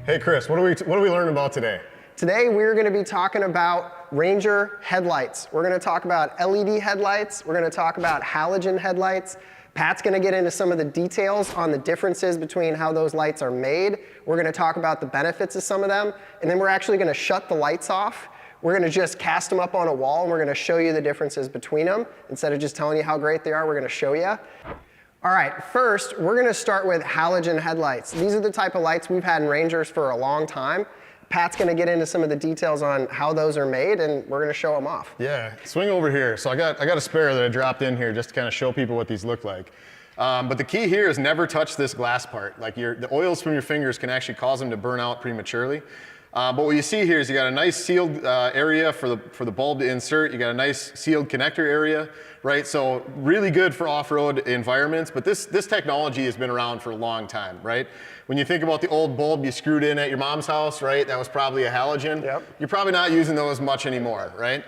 Hey Chris, what are we learning about today? Today we're going to be talking about Ranger headlights. We're going to talk about LED headlights. We're going to talk about halogen headlights. Pat's going to get into some of the details on the differences between how those lights are made. We're going to talk about the benefits of some of them, and then we're actually going to shut the lights off. We're going to just cast them up on a wall, and we're going to show you the differences between them. Instead of just telling you how great they are, we're going to show you. All right, first, we're going to start with halogen headlights. These are the type of lights we've had in Rangers for a long time. Pat's going to get into some of the details on how those are made, and we're going to show them off. Yeah, swing over here. So I got a spare that I dropped in here just to kind of show people what these look like. But the key here is never touch this glass part. Like the oils from your fingers can actually cause them to burn out prematurely. But what you see here is you got a nice sealed area for the bulb to insert. You got a nice sealed connector area, right? So really good for off-road environments. But this technology has been around for a long time, right? When you think about the old bulb you screwed in at your mom's house, right? That was probably a halogen. Yep. You're probably not using those much anymore, right?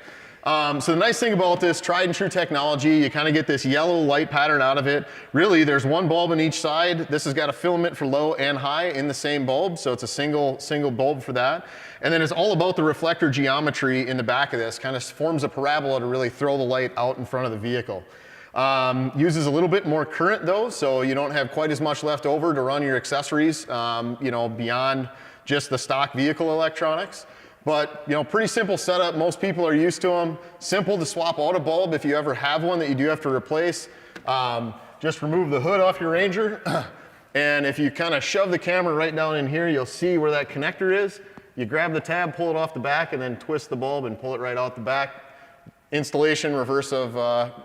So the nice thing about this tried and true technology, you kind of get this yellow light pattern out of it. Really, there's one bulb on each side. This has got a filament for low and high in the same bulb, so it's a single bulb for that. And then it's all about the reflector geometry in the back of this. Kind of forms a parabola to really throw the light out in front of the vehicle. Uses a little bit more current though, so you don't have quite as much left over to run your accessories, beyond just the stock vehicle electronics. But, pretty simple setup. Most people are used to them. Simple to swap out a bulb if you ever have one that you do have to replace. Just remove the hood off your Ranger. And if you kind of shove the camera right down in here, you'll see where that connector is. You grab the tab, pull it off the back, and then twist the bulb and pull it right out the back. Installation, reverse of,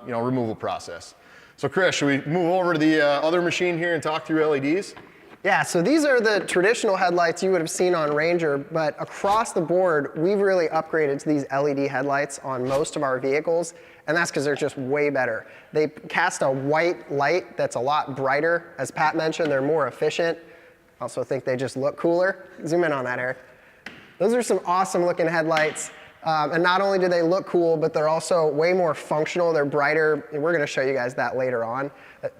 removal process. So Chris, should we move over to the other machine here and talk through LEDs? Yeah, so these are the traditional headlights you would have seen on Ranger, but across the board, we've really upgraded to these LED headlights on most of our vehicles, and that's because they're just way better. They cast a white light that's a lot brighter. As Pat mentioned, they're more efficient. I also think they just look cooler. Zoom in on that, Eric. Those are some awesome looking headlights. And not only do they look cool, but they're also way more functional. They're brighter. And we're going to show you guys that later on.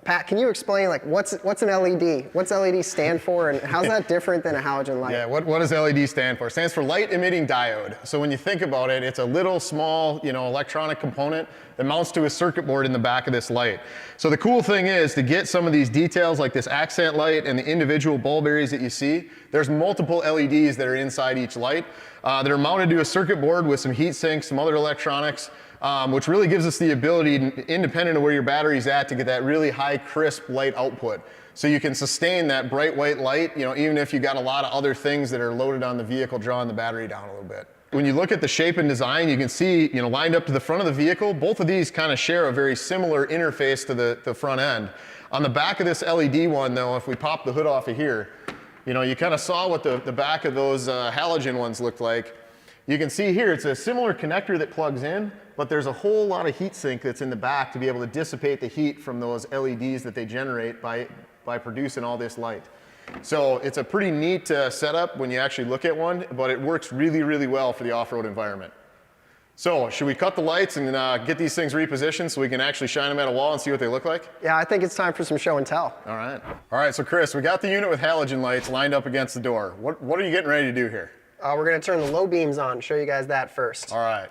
Pat, can you explain what's an LED? What's LED stand for, and how's that different than a halogen light? Yeah, what does LED stand for? It stands for light emitting diode. So when you think about it, it's a little small, electronic component that mounts to a circuit board in the back of this light. So the cool thing is to get some of these details like this accent light and the individual bulb areas that you see, there's multiple LEDs that are inside each light that are mounted to a circuit board with some heat sinks, some other electronics, which really gives us the ability, independent of where your battery's at, to get that really high crisp light output. So you can sustain that bright white light, even if you got a lot of other things that are loaded on the vehicle drawing the battery down a little bit. When you look at the shape and design, you can see, lined up to the front of the vehicle, both of these kind of share a very similar interface to the front end. On the back of this LED one though, if we pop the hood off of here, you kind of saw what the back of those halogen ones looked like. You can see here, it's a similar connector that plugs in, but there's a whole lot of heat sink that's in the back to be able to dissipate the heat from those LEDs that they generate by producing all this light. So it's a pretty neat setup when you actually look at one, but it works really, really well for the off-road environment. So should we cut the lights and get these things repositioned so we can actually shine them at a wall and see what they look like? Yeah, I think it's time for some show and tell. All right, so Chris, we got the unit with halogen lights lined up against the door. What are you getting ready to do here? We're going to turn the low beams on, show you guys that first. All right,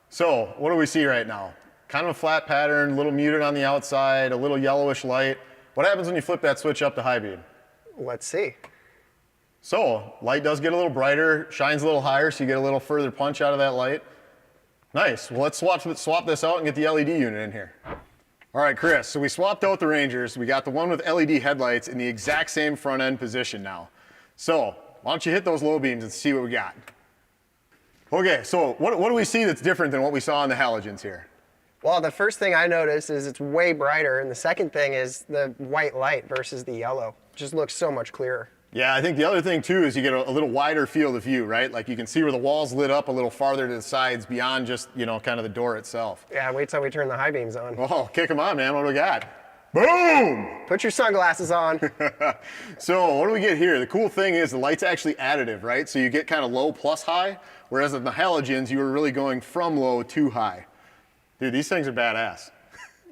so what do we see right now? Kind of a flat pattern, a little muted on the outside, a little yellowish light. What happens when you flip that switch up to high beam? Let's see. So light does get a little brighter, shines a little higher, so you get a little further punch out of that light. Nice. Well, let's swap this out and get the LED unit in here. All right, Chris, so we swapped out the Rangers. We got the one with LED headlights in the exact same front end position now. So why don't you hit those low beams and see what we got? Okay, so what do we see that's different than what we saw on the halogens here? Well, the first thing I noticed is it's way brighter, and the second thing is the white light versus the yellow. It just looks so much clearer. Yeah, I think the other thing too is you get a little wider field of view, right? Like you can see where the walls lit up a little farther to the sides beyond just, kind of the door itself. Yeah, wait till we turn the high beams on. Oh, kick them on, man. What do we got? Boom! Put your sunglasses on. So what do we get here? The cool thing is the light's actually additive, right? So you get kind of low plus high, whereas in the halogens, you were really going from low to high. Dude, these things are badass.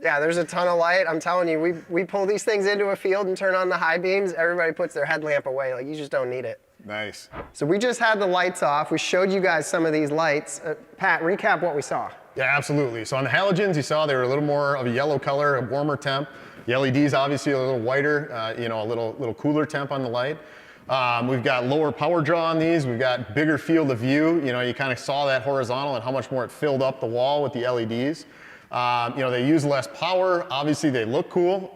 Yeah, there's a ton of light. I'm telling you, we pull these things into a field and turn on the high beams. Everybody puts their headlamp away. Like, you just don't need it. Nice. So we just had the lights off. We showed you guys some of these lights. Pat, recap what we saw. Yeah, absolutely. So on the halogens, you saw they were a little more of a yellow color, a warmer temp. The LEDs obviously a little whiter, you know, a little cooler temp on the light. We've got lower power draw on these. We've got bigger field of view. You know, you kind of saw that horizontal and how much more it filled up the wall with the LEDs. You know, they use less power. Obviously, they look cool.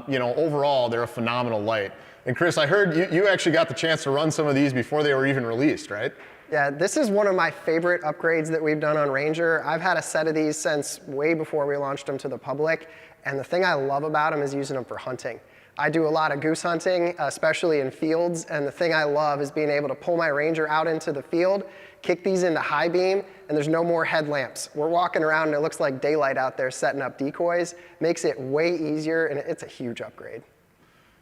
You know, overall, they're a phenomenal light. And Chris, I heard you actually got the chance to run some of these before they were even released, right? Yeah, this is one of my favorite upgrades that we've done on Ranger. I've had a set of these since way before we launched them to the public. And the thing I love about them is using them for hunting. I do a lot of goose hunting, especially in fields. And the thing I love is being able to pull my Ranger out into the field, kick these into high beam, and there's no more headlamps. We're walking around and it looks like daylight out there setting up decoys. Makes it way easier, and it's a huge upgrade.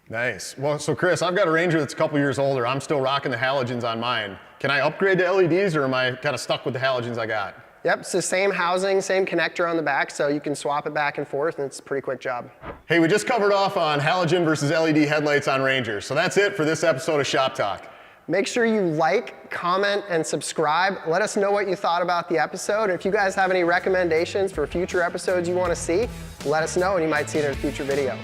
Nice. Well, so Chris, I've got a Ranger that's a couple years older. I'm still rocking the halogens on mine. Can I upgrade to LEDs, or am I kind of stuck with the halogens I got? Yep, it's the same housing, same connector on the back, so you can swap it back and forth, and it's a pretty quick job. Hey, we just covered off on halogen versus LED headlights on Ranger. So that's it for this episode of Shop Talk. Make sure you like, comment, and subscribe. Let us know what you thought about the episode. If you guys have any recommendations for future episodes you want to see, let us know, and you might see it in a future video.